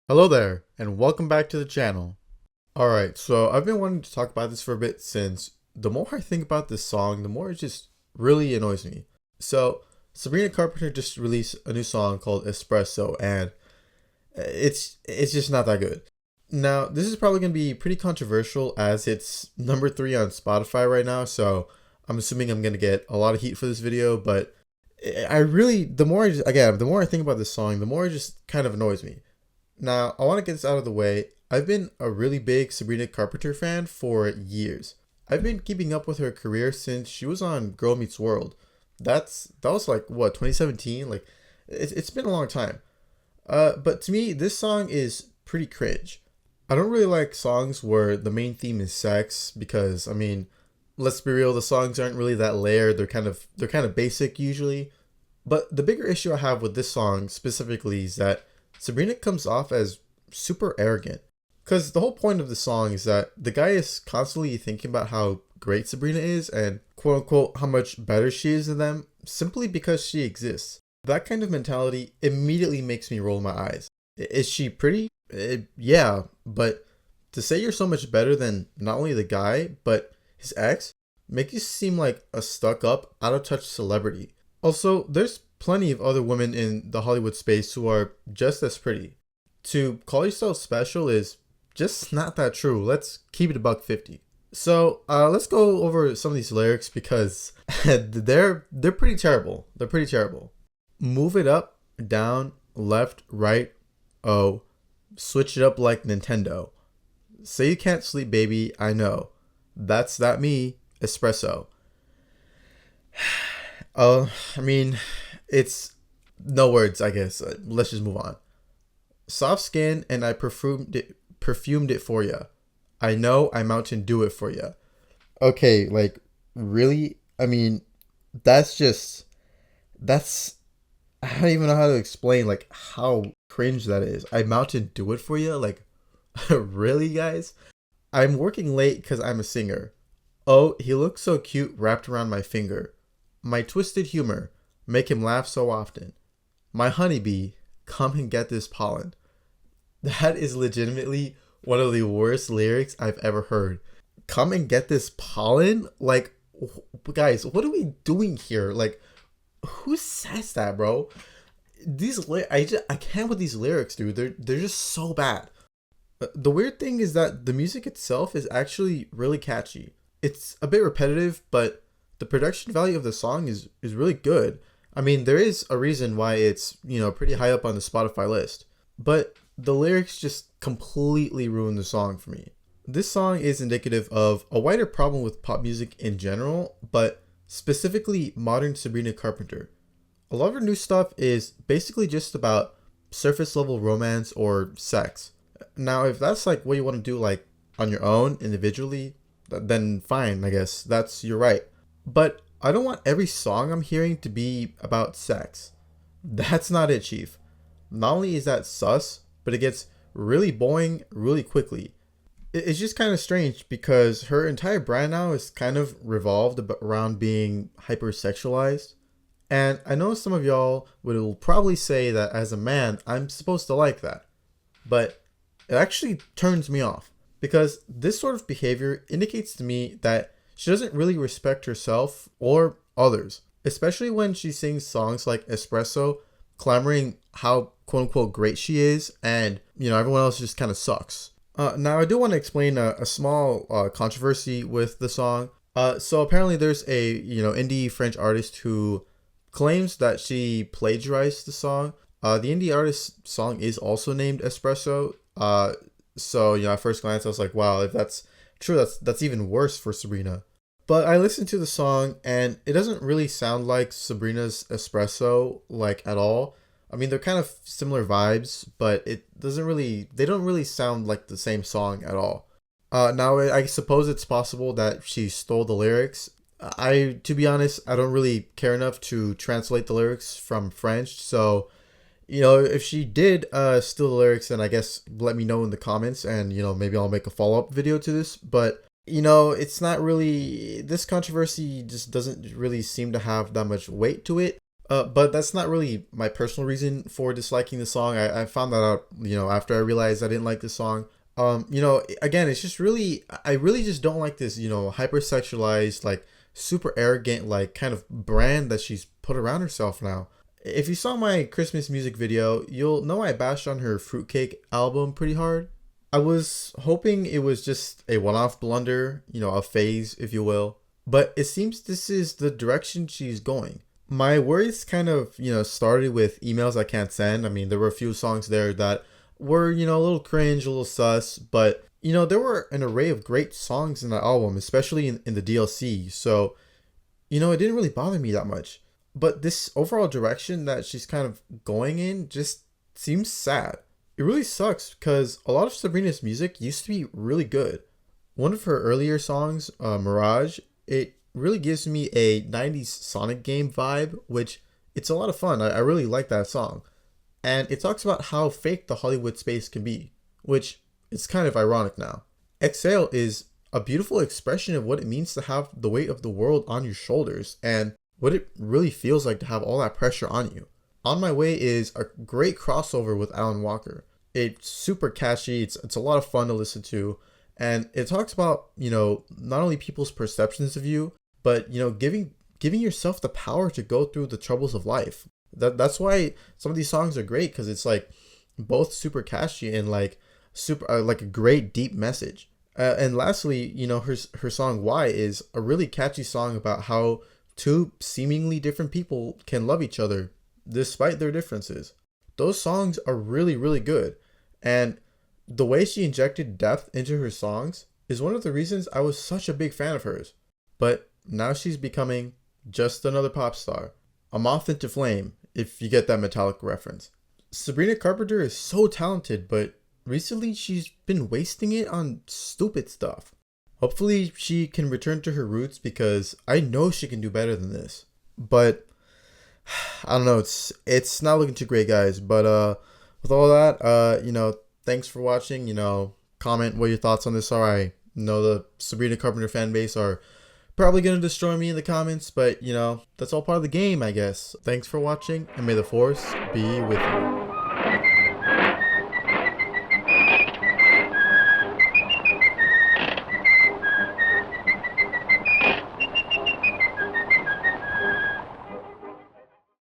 Hello there, and welcome back to the channel. Alright, so I've been wanting to talk about this for a bit since the more I think about this song, the more it just really annoys me. So, Sabrina Carpenter just released a new song called Espresso, and it's just not that good. Now, this is probably going to be pretty controversial as it's number 3 on Spotify right now, so I'm assuming I'm going to get a lot of heat for this video, but I really, the more I think about this song, the more it just kind of annoys me. Now, I want to get this out of the way. I've been a really big Sabrina Carpenter fan for years. I've been keeping up with her career since she was on Girl Meets World. That was like what, 2017? Like it's been a long time. But to me, this song is pretty cringe. I don't really like songs where the main theme is sex because let's be real, the songs aren't really that layered. They're kind of basic usually. But the bigger issue I have with this song specifically is that Sabrina comes off as super arrogant. Because the whole point of the song is that the guy is constantly thinking about how great Sabrina is and quote unquote how much better she is than them simply because she exists. That kind of mentality immediately makes me roll my eyes. Is she pretty? Yeah, but to say you're so much better than not only the guy, but his ex, make you seem like a stuck up, out of touch celebrity. Also, there's plenty of other women in the Hollywood space who are just as pretty. To call yourself special is just not that true. Let's keep it a buck 50. So let's go over some of these lyrics because they're pretty terrible. They're pretty terrible. Move it up, down, left, right. Oh, switch it up like Nintendo. Say you can't sleep, baby. I know. That's that me. Espresso. Oh, it's no words, I guess. Let's just move on. Soft skin, and I perfumed it for ya. I know I'm out to do it for ya. Okay, like really? That's just that's I don't even know how to explain like how cringe that is. I'm out to do it for you. Like, really, guys? I'm working late because I'm a singer. Oh, he looks so cute wrapped around my finger. My twisted humor make him laugh so often. My honeybee, come and get this pollen. That is legitimately one of the worst lyrics I've ever heard. Come and get this pollen? Like, guys, what are we doing here? Like, who says that, bro? I can't with these lyrics, dude. They're just so bad. The weird thing is that the music itself is actually really catchy. It's a bit repetitive, but the production value of the song is really good. There is a reason why it's, pretty high up on the Spotify list. But the lyrics just completely ruin the song for me. This song is indicative of a wider problem with pop music in general, but specifically modern Sabrina Carpenter. A lot of her new stuff is basically just about surface level romance or sex. Now, if that's like what you want to do like on your own individually, then fine, I guess. You're right. But I don't want every song I'm hearing to be about sex. That's not it, Chief. Not only is that sus, but it gets really boring really quickly. It's just kind of strange because her entire brand now is kind of revolved around being hypersexualized. And I know some of y'all will probably say that as a man, I'm supposed to like that. But it actually turns me off because this sort of behavior indicates to me that she doesn't really respect herself or others, especially when she sings songs like Espresso, clamoring how quote unquote great she is, and everyone else just kind of sucks. Now, I do want to explain a small controversy with the song. So apparently, there's a indie French artist who claims that she plagiarized the song. The indie artist's song is also named Espresso. So at first glance, I was like, wow, if that's true, that's even worse for Sabrina. But I listened to the song and it doesn't really sound like Sabrina's Espresso like at all. They're kind of similar vibes, but they don't really sound like the same song at all. Now I suppose it's possible that she stole the lyrics. To be honest, I don't really care enough to translate the lyrics from French. So, if she did steal the lyrics, then I guess let me know in the comments and, maybe I'll make a follow-up video to this. But it's not really, this controversy just doesn't really seem to have that much weight to it. But that's not really my personal reason for disliking the song. I found that out, after I realized I didn't like the song. Again, it's just really, I really just don't like this, hypersexualized, like super arrogant, like kind of brand that she's put around herself now. If you saw my Christmas music video, you'll know I bashed on her Fruitcake album pretty hard. I was hoping it was just a one off blunder, a phase, if you will. But it seems this is the direction she's going. My worries kind of, started with Emails I Can't Send. I mean, there were a few songs there that were, a little cringe, a little sus, but, there were an array of great songs in that album, especially in the DLC. So, it didn't really bother me that much. But this overall direction that she's kind of going in just seems sad. It really sucks because a lot of Sabrina's music used to be really good. One of her earlier songs, Mirage, it really gives me a 90s Sonic game vibe, which it's a lot of fun. I really like that song. And it talks about how fake the Hollywood space can be, which is kind of ironic now. Exhale is a beautiful expression of what it means to have the weight of the world on your shoulders and what it really feels like to have all that pressure on you. On My Way is a great crossover with Alan Walker. It's super catchy, it's a lot of fun to listen to, and it talks about, not only people's perceptions of you, but, giving yourself the power to go through the troubles of life. That's why some of these songs are great, because it's like both super catchy and like super like a great deep message. And lastly, her song Why is a really catchy song about how two seemingly different people can love each other despite their differences. Those songs are really, really good. And the way she injected depth into her songs is one of the reasons I was such a big fan of hers. But now she's becoming just another pop star. A moth into flame, if you get that Metallica reference. Sabrina Carpenter is so talented, but recently she's been wasting it on stupid stuff. Hopefully she can return to her roots because I know she can do better than this. But I don't know, it's not looking too great, guys. But with all that, thanks for watching. Comment what your thoughts on this are. I know the Sabrina Carpenter fan base are probably gonna destroy me in the comments, but that's all part of the game, I guess. Thanks for watching, and may the force be with you.